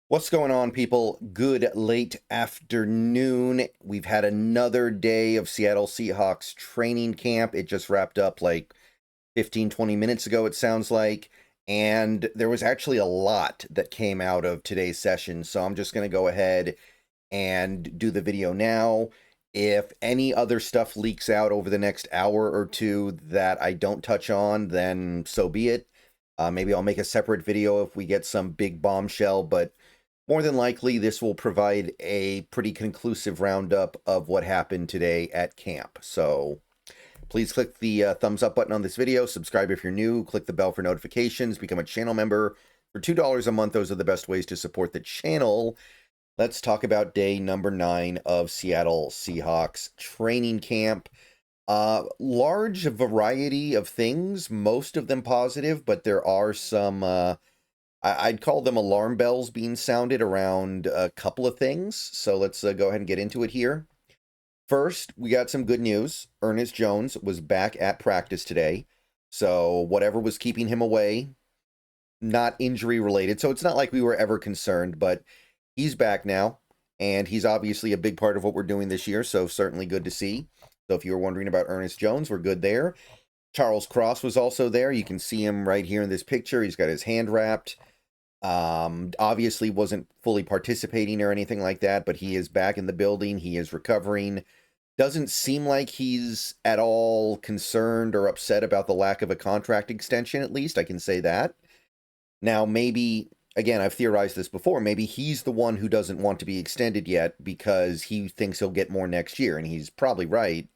What's going on, people? Good late afternoon. We've had another day of Seattle Seahawks training camp. It just wrapped up like 15, 20 minutes ago, it sounds like. And there was actually a lot that came out of today's session. So I'm just going to go ahead and do the video now. If any other stuff leaks out over the next hour or two that I don't touch on, then so be it. Maybe I'll make a separate video if we get some big bombshell, but more than likely, this will provide a pretty conclusive roundup of what happened today at camp. So please click the thumbs up button on this video, subscribe if you're new, click the bell for notifications, become a channel member for $2 a month. Those are the best ways to support the channel. Let's talk about day number 9 of Seattle Seahawks training camp. Large variety of things, most of them positive, but there are some I'd call them alarm bells being sounded around a couple of things. So let's go ahead and get into it here. First, we got some good news. Ernest Jones was back at practice today. So whatever was keeping him away, not injury related. So it's not like we were ever concerned, but he's back now. And he's obviously a big part of what we're doing this year. So certainly good to see. So if you were wondering about Ernest Jones, we're good there. Charles Cross was also there. You can see him right here in this picture. He's got his hand wrapped. Obviously wasn't fully participating or anything like that, but he is back in the building. He is recovering. Doesn't seem like he's at all concerned or upset about the lack of a contract extension, at least. I can say that. Now, maybe, again, I've theorized this before, maybe he's the one who doesn't want to be extended yet because he thinks he'll get more next year, and he's probably right.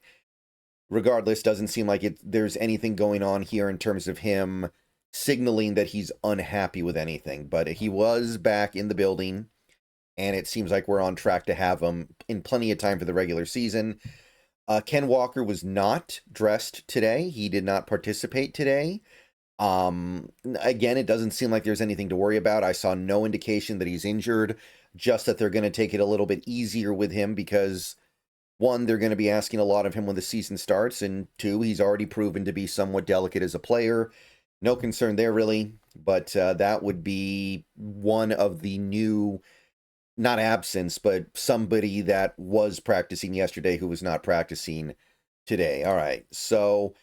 Regardless, doesn't seem like there's anything going on here in terms of him signaling that he's unhappy with anything. But he was back in the building, and it seems like we're on track to have him in plenty of time for the regular season. Ken Walker was not dressed today. He did not participate today. Again, it doesn't seem like there's anything to worry about. I saw no indication that he's injured, just that they're going to take it a little bit easier with him because, one, they're going to be asking a lot of him when the season starts, and two, he's already proven to be somewhat delicate as a player. No concern there, really, but that would be one of the new, not absence, but somebody that was practicing yesterday who was not practicing today. All right, so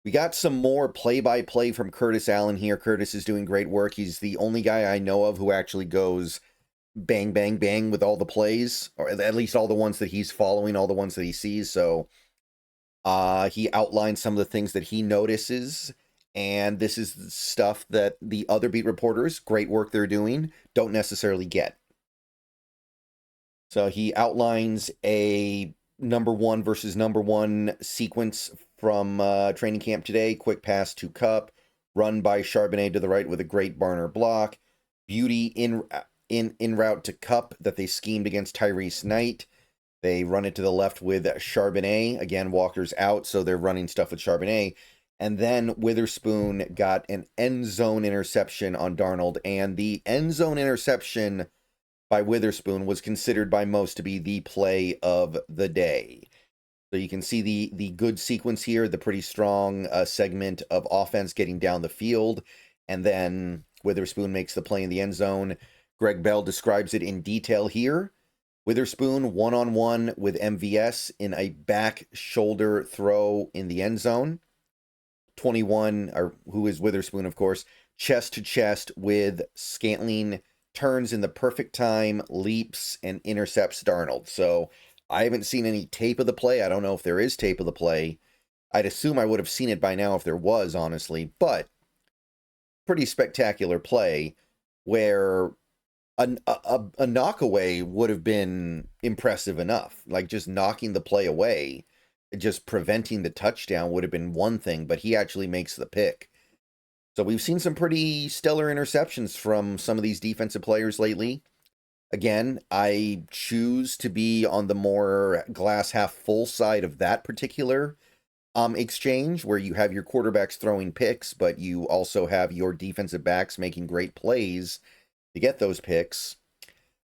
we got some more play-by-play from Curtis Allen here. Curtis is doing great work. He's the only guy I know of who actually goes bang, bang, bang with all the plays, or at least all the ones that he's following, all the ones that he sees. So he outlines some of the things that he notices, and this is stuff that the other beat reporters, great work they're doing, don't necessarily get. So he outlines a number 1 versus number 1 sequence from training camp today. Quick pass to Cup, run by Charbonnet to the right with a great Barner block. Beauty in route to Cup that they schemed against Tyrese Knight. They run it to the left with Charbonnet. Again, Walker's out, so they're running stuff with Charbonnet. And then Witherspoon got an end zone interception on Darnold. And the end zone interception by Witherspoon was considered by most to be the play of the day. So you can see the good sequence here, the pretty strong segment of offense getting down the field. And then Witherspoon makes the play in the end zone. Greg Bell describes it in detail here. Witherspoon one-on-one with MVS in a back shoulder throw in the end zone. 21, or who is Witherspoon, of course, chest to chest with Scantling, turns in the perfect time, leaps, and intercepts Darnold. So I haven't seen any tape of the play. I don't know if there is tape of the play. I'd assume I would have seen it by now if there was, honestly, but pretty spectacular play where a knockaway would have been impressive enough. Like just knocking the play away, just preventing the touchdown would have been one thing, but he actually makes the pick. So we've seen some pretty stellar interceptions from some of these defensive players lately. Again, I choose to be on the more glass half full side of that particular exchange, where you have your quarterbacks throwing picks, but you also have your defensive backs making great plays to get those picks.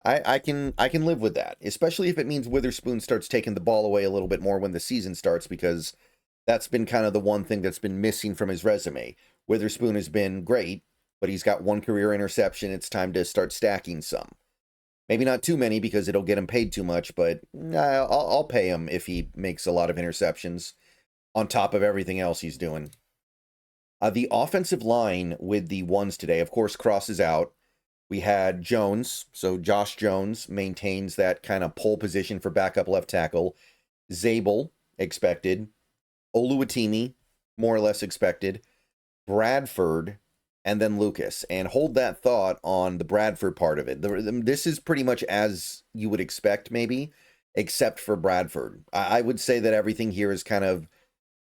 I can live with that, especially if it means Witherspoon starts taking the ball away a little bit more when the season starts, because that's been kind of the one thing that's been missing from his resume. Witherspoon has been great, but he's got one career interception. It's time to start stacking some. Maybe not too many because it'll get him paid too much, but I'll pay him if he makes a lot of interceptions on top of everything else he's doing. The offensive line with the ones today, of course, crosses out. We had Jones, so Josh Jones maintains that kind of pole position for backup left tackle. Zabel, expected. Oluwatimi, more or less expected. Bradford, and then Lucas. And hold that thought on the Bradford part of it. This is pretty much as you would expect, maybe, except for Bradford. I would say that everything here is kind of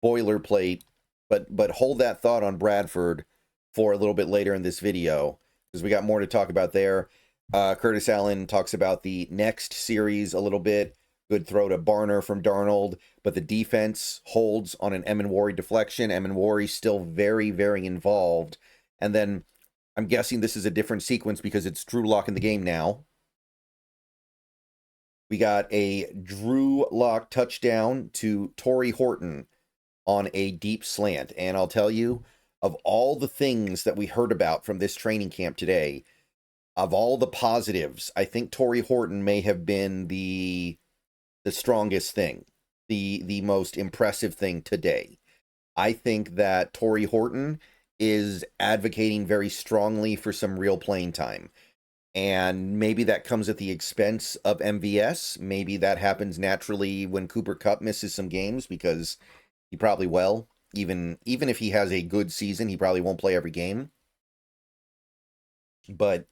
boilerplate, but hold that thought on Bradford for a little bit later in this video, because we got more to talk about there. Curtis Allen talks about the next series a little bit. Good throw to Barner from Darnold, but the defense holds on an Emenwari deflection. Emenwari still very, very involved. And then I'm guessing this is a different sequence because it's Drew Lock in the game now. We got a Drew Lock touchdown to Torrey Horton on a deep slant. And I'll tell you, of all the things that we heard about from this training camp today, of all the positives, I think Torrey Horton may have been the strongest thing, the most impressive thing today. I think that Torrey Horton is advocating very strongly for some real playing time. And maybe that comes at the expense of MVS. Maybe that happens naturally when Cooper Kupp misses some games, because he probably will. Even if he has a good season, he probably won't play every game. But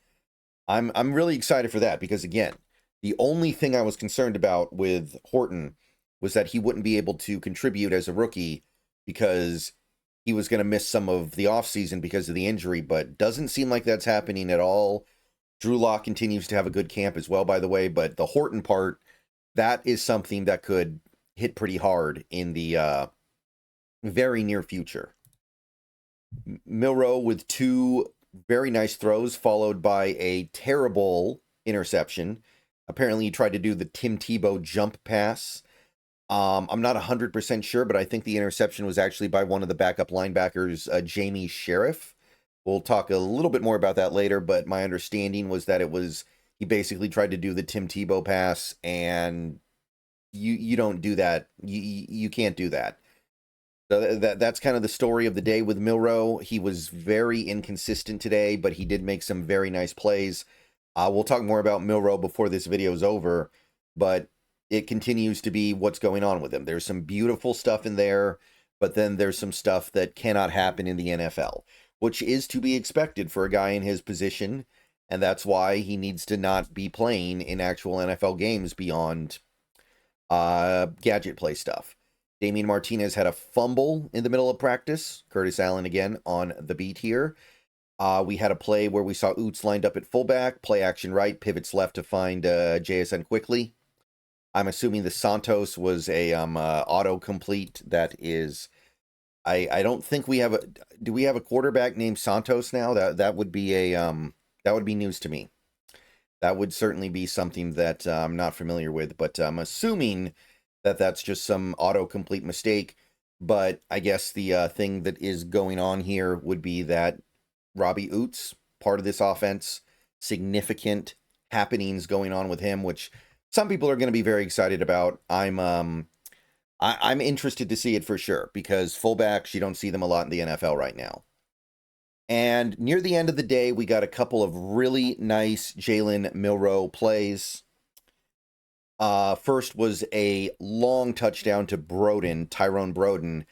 I'm really excited for that, because again, the only thing I was concerned about with Horton was that he wouldn't be able to contribute as a rookie because he was going to miss some of the offseason because of the injury, but doesn't seem like that's happening at all. Drew Lock continues to have a good camp as well, by the way, but the Horton part, that is something that could hit pretty hard in the very near future. Milroe with two very nice throws, followed by a terrible interception. Apparently he tried to do the Tim Tebow jump pass. I'm not 100% sure, but I think the interception was actually by one of the backup linebackers, Jamie Sheriff. We'll talk a little bit more about that later, but my understanding was that he basically tried to do the Tim Tebow pass, and you don't do that. You can't do that. So that's kind of the story of the day with Milroe. He was very inconsistent today, but he did make some very nice plays. We'll talk more about Milroe before this video is over, but it continues to be what's going on with him. There's some beautiful stuff in there, but then there's some stuff that cannot happen in the NFL, which is to be expected for a guy in his position, and that's why he needs to not be playing in actual NFL games beyond gadget play stuff. Damian Martinez had a fumble in the middle of practice. Curtis Allen again on the beat here. We had a play where we saw Oots lined up at fullback, play action right, pivots left to find JSN quickly. I'm assuming the Santos was a autocomplete. That is, I don't think we have do we have a quarterback named Santos now? That would be that would be news to me. That would certainly be something that I'm not familiar with, but I'm assuming that that's just some autocomplete mistake. But I guess the thing that is going on here would be that Robbie Oots, part of this offense, significant happenings going on with him, which some people are going to be very excited about. I'm interested to see it for sure, because fullbacks, you don't see them a lot in the NFL right now. And near the end of the day, we got a couple of really nice Jalen Milroe plays. First was a long touchdown to Tyrone Broden.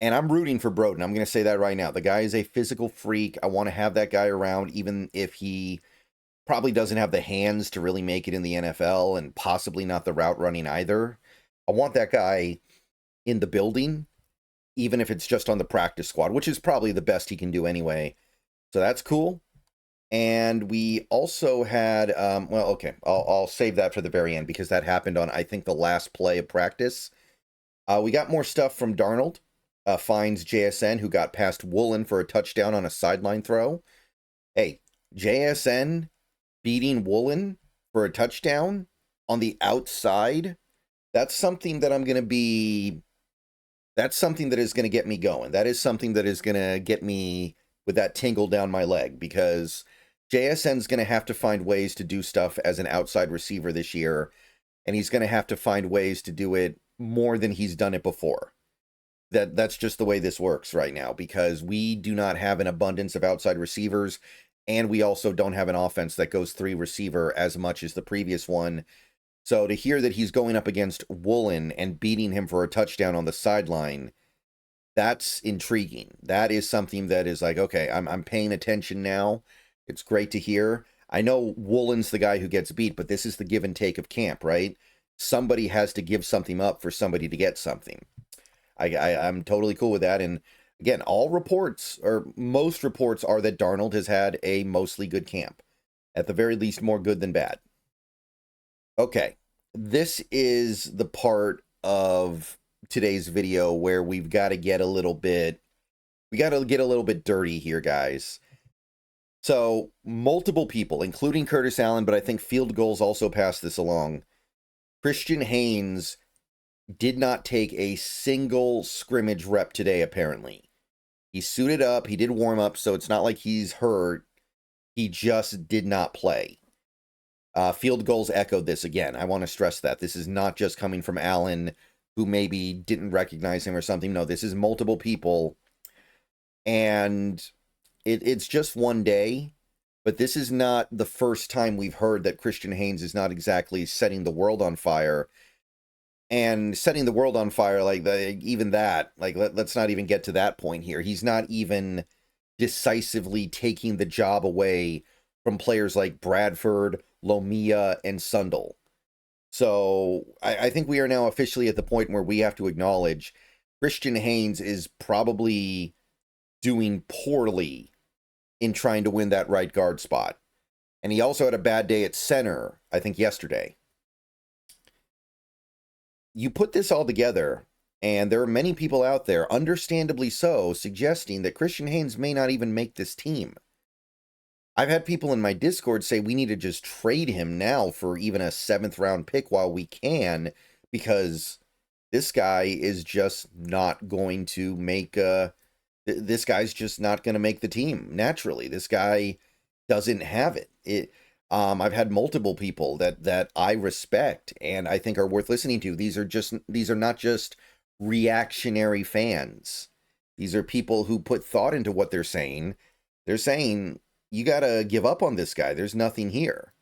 And I'm rooting for Broden. I'm going to say that right now. The guy is a physical freak. I want to have that guy around, even if he probably doesn't have the hands to really make it in the NFL, and possibly not the route running either. I want that guy in the building, even if it's just on the practice squad, which is probably the best he can do anyway. So that's cool. And we also had, well, okay, I'll save that for the very end, because that happened on, I think, the last play of practice. We got more stuff from Darnold. Finds JSN, who got past Woolen for a touchdown on a sideline throw. Hey, JSN beating Woolen for a touchdown on the outside, that's something that that's something that is going to get me going. That is something that is going to get me with that tingle down my leg, because JSN's going to have to find ways to do stuff as an outside receiver this year, and he's going to have to find ways to do it more than he's done it before. That's just the way this works right now, because we do not have an abundance of outside receivers, and we also don't have an offense that goes 3 receiver as much as the previous one. So to hear that he's going up against Woolen and beating him for a touchdown on the sideline, that's intriguing. That is something that is like, okay, I'm paying attention now. It's great to hear. I know Woolen's the guy who gets beat, but this is the give and take of camp, right? Somebody has to give something up for somebody to get something. I'm totally cool with that. And again, all reports, or most reports, are that Darnold has had a mostly good camp. At the very least, more good than bad. Okay, this is the part of today's video where we've got to get a little bit, dirty here, guys. So, multiple people, including Curtis Allen, but I think Field Goals also passed this along. Christian Haynes did not take a single scrimmage rep today, apparently. He suited up, he did warm up, so it's not like he's hurt. He just did not play. Field Goals echoed this again. I want to stress that. This is not just coming from Allen, who maybe didn't recognize him or something. No, this is multiple people. And it's just one day, but this is not the first time we've heard that Christian Haynes is not exactly setting the world on fire. And setting the world on fire, like even that, like let's not even get to that point here. He's not even decisively taking the job away from players like Bradford, Lomia, and Sundle. So I think we are now officially at the point where we have to acknowledge Christian Haynes is probably doing poorly in trying to win that right guard spot. And he also had a bad day at center, I think, yesterday. You put this all together, and there are many people out there, understandably so, suggesting that Christian Haynes may not even make this team. I've had people in my Discord say we need to just trade him now for even a 7th round pick while we can, because this guy is just not going to make this guy's just not going to make the team naturally. This guy doesn't have it. I've had multiple people that I respect and I think are worth listening to. These are not just reactionary fans. These are people who put thought into what they're saying. They're saying, you got to give up on this guy. There's nothing here.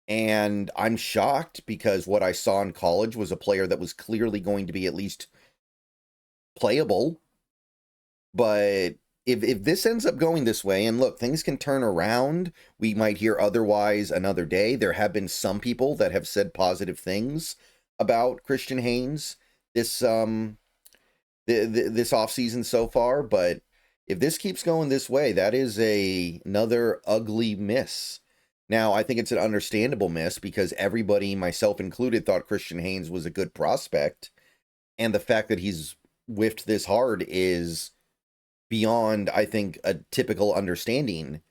And I'm shocked, because what I saw in college was a player that was clearly going to be at least playable. But if this ends up going this way, and look, things can turn around, we might hear otherwise another day. There have been some people that have said positive things about Christian Haynes this this offseason so far, but if this keeps going this way, that is another ugly miss. Now, I think it's an understandable miss, because everybody, myself included, thought Christian Haynes was a good prospect, and the fact that he's whiffed this hard is beyond, I think, a typical understanding.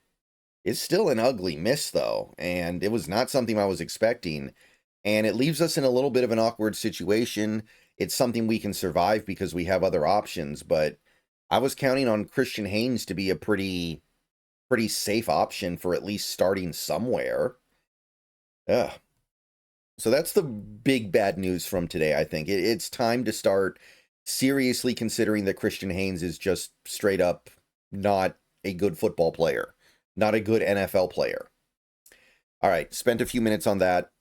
It's still an ugly miss, though, and it was not something I was expecting, and it leaves us in a little bit of an awkward situation. It's something we can survive because we have other options, but I was counting on Christian Haynes to be a pretty safe option for at least starting somewhere. Ugh. So that's the big bad news from today, I think. It's time to start seriously considering that Christian Haynes is just straight up not a good football player, not a good NFL player. All right, spent a few minutes on that.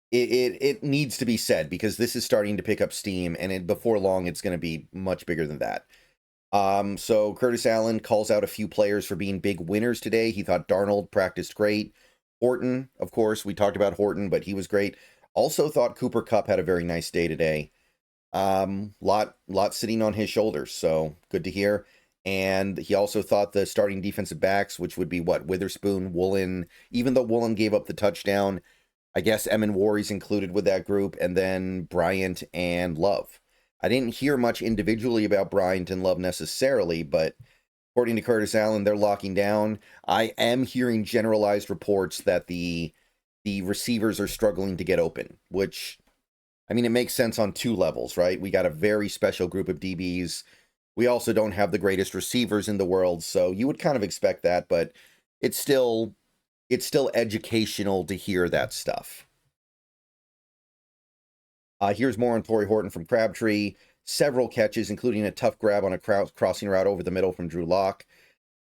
It needs to be said, because this is starting to pick up steam, and before long, it's going to be much bigger than that. So Curtis Allen calls out a few players for being big winners today. He thought Darnold practiced great. Horton, of course, we talked about Horton, but he was great. Also thought Cooper Kupp had a very nice day today. Lot sitting on his shoulders, so good to hear. And he also thought the starting defensive backs, which would be Witherspoon, Woolen, even though Woolen gave up the touchdown, I guess Emin Warry's included with that group, and then Bryant and Love. I didn't hear much individually about Bryant and Love necessarily, but according to Curtis Allen, they're locking down. I am hearing generalized reports that the receivers are struggling to get open, which, I mean, it makes sense on 2 levels, right? We got a very special group of DBs. We also don't have the greatest receivers in the world, so you would kind of expect that, but it's still it's still educational to hear that stuff. Here's more on Torrey Horton from Crabtree. Several catches, including a tough grab on a crossing route over the middle from Drew Lock.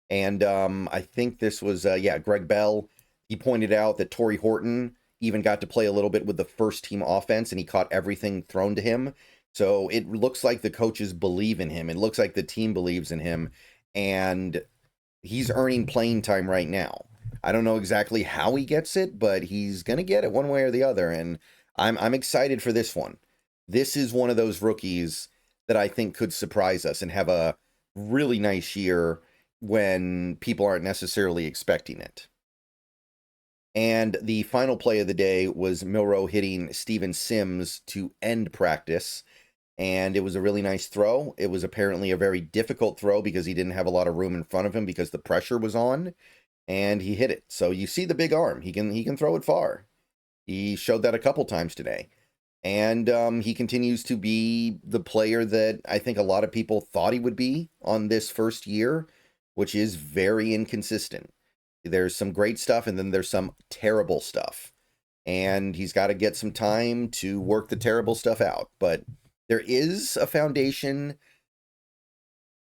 And I think this was, Greg Bell. He pointed out that Torrey Horton even got to play a little bit with the first team offense, and he caught everything thrown to him. So it looks like the coaches believe in him. It looks like the team believes in him, and he's earning playing time right now. I don't know exactly how he gets it, but he's going to get it one way or the other, and I'm excited for this one. This is one of those rookies that I think could surprise us and have a really nice year when people aren't necessarily expecting it. And the final play of the day was Milroe hitting Steven Sims to end practice. And it was a really nice throw. It was apparently a very difficult throw because he didn't have a lot of room in front of him because the pressure was on. And he hit it. So you see the big arm. He can throw it far. He showed that a couple times today. And he continues to be the player that I think a lot of people thought he would be on this first year, which is very inconsistent. There's some great stuff, and then there's some terrible stuff. And he's got to get some time to work the terrible stuff out. But there is a foundation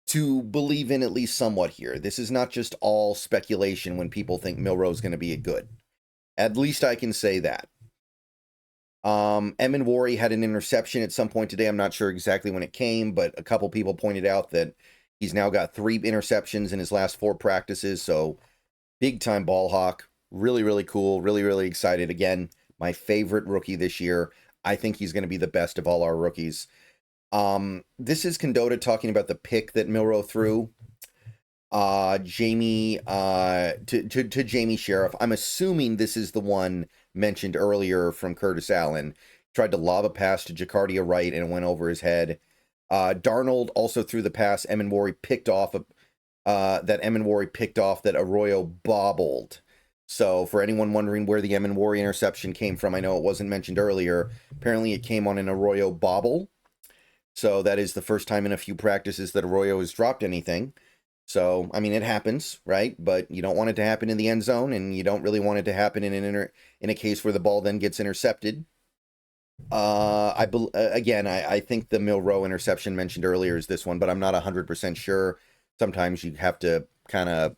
to believe in at least somewhat here. This is not just all speculation when people think Milroe's going to be a good. At least I can say that. Emin Worry had an interception at some point today. I'm not sure exactly when it came, but a couple people pointed out that he's now got 3 interceptions in his last 4 practices. So big time ball hawk. Really, really cool. Really, really excited. Again, my favorite rookie this year. I think he's going to be the best of all our rookies. This is Condota talking about the pick that Milroe threw. Jamie, to Jamie Sheriff. I'm assuming this is the one mentioned earlier from Curtis Allen. Tried to lob a pass to Jacardia Wright and it went over his head. Darnold also threw the pass. Emin Worry picked off that Arroyo bobbled. So for anyone wondering where the Emin Worry interception came from, I know it wasn't mentioned earlier. Apparently it came on an Arroyo bobble. So that is the first time in a few practices that Arroyo has dropped anything. So, I mean, it happens, right? But you don't want it to happen in the end zone, and you don't really want it to happen in a case where the ball then gets intercepted. I think the Milroe interception mentioned earlier is this one, but I'm not 100% sure. Sometimes you have to kind of,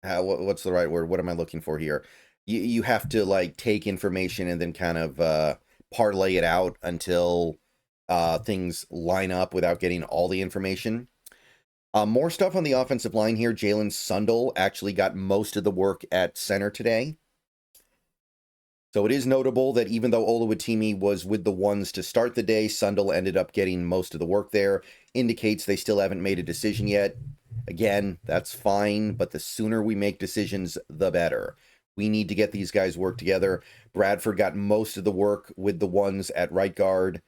what's the right word? What am I looking for here? You have to like take information and then kind of parlay it out until things line up without getting all the information. More stuff on the offensive line here. Jalen Sundle actually got most of the work at center today. So it is notable that even though Oluwatimi was with the ones to start the day, Sundle ended up getting most of the work there. Indicates they still haven't made a decision yet. Again, that's fine, but the sooner we make decisions, the better. We need to get these guys work together. Bradford got most of the work with the ones at right guard.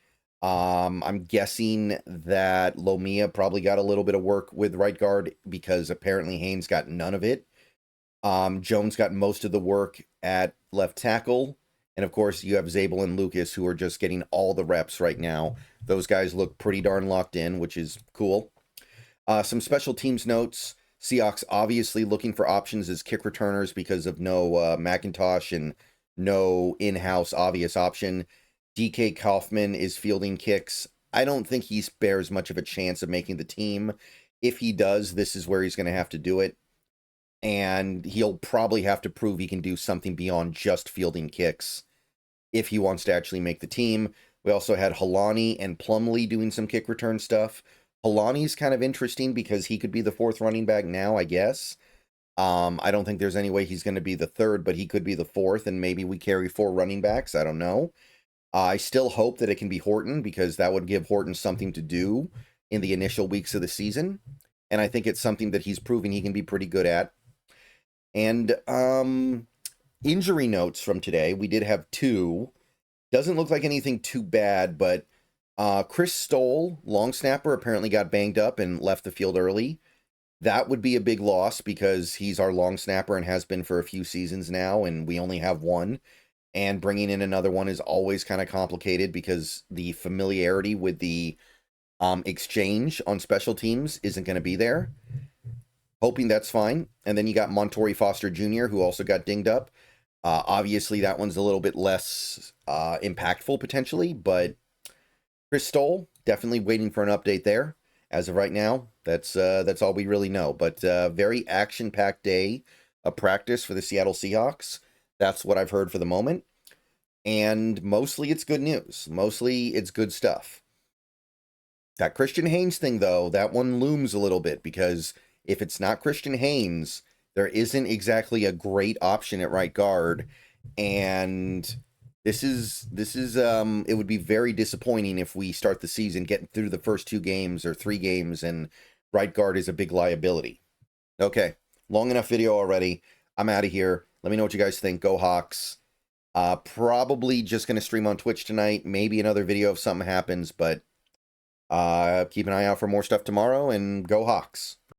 I'm guessing that Lomia probably got a little bit of work with right guard because apparently Haynes got none of it. Jones got most of the work at left tackle. And of course, you have Zabel and Lucas who are just getting all the reps right now. Those guys look pretty darn locked in, which is cool. Some special teams notes. Seahawks obviously looking for options as kick returners because of no McIntosh and no in-house obvious option. DK Kaufman is fielding kicks. I don't think he bears much of a chance of making the team. If he does, this is where he's going to have to do it. And he'll probably have to prove he can do something beyond just fielding kicks if he wants to actually make the team. We also had Halani and Plumlee doing some kick return stuff. Halani's kind of interesting because he could be the 4th running back now, I guess. I don't think there's any way he's going to be the 3rd, but he could be the 4th, and maybe we carry 4 running backs. I don't know. I still hope that it can be Horton because that would give Horton something to do in the initial weeks of the season. And I think it's something that he's proving he can be pretty good at. And injury notes from today, we did have 2. Doesn't look like anything too bad, but Chris Stoll, long snapper, apparently got banged up and left the field early. That would be a big loss because he's our long snapper and has been for a few seasons now, and we only have one. And bringing in another one is always kind of complicated because the familiarity with the exchange on special teams isn't going to be there. hoping that's fine. And then you got Montori Foster Jr., who also got dinged up. Obviously, that one's a little bit less impactful potentially, but Chris Stoll, definitely waiting for an update there. As of right now, that's all we really know. But very action-packed day of practice for the Seattle Seahawks. That's what I've heard for the moment. And mostly it's good news. Mostly it's good stuff. That Christian Haynes thing, though, that one looms a little bit, because if it's not Christian Haynes, there isn't exactly a great option at right guard. And this is it would be very disappointing if we start the season getting through the first 2 games or 3 games and right guard is a big liability. Okay, long enough video already. I'm out of here. Let me know what you guys think. Go Hawks. Probably just going to stream on Twitch tonight. Maybe another video if something happens, but keep an eye out for more stuff tomorrow, and go Hawks.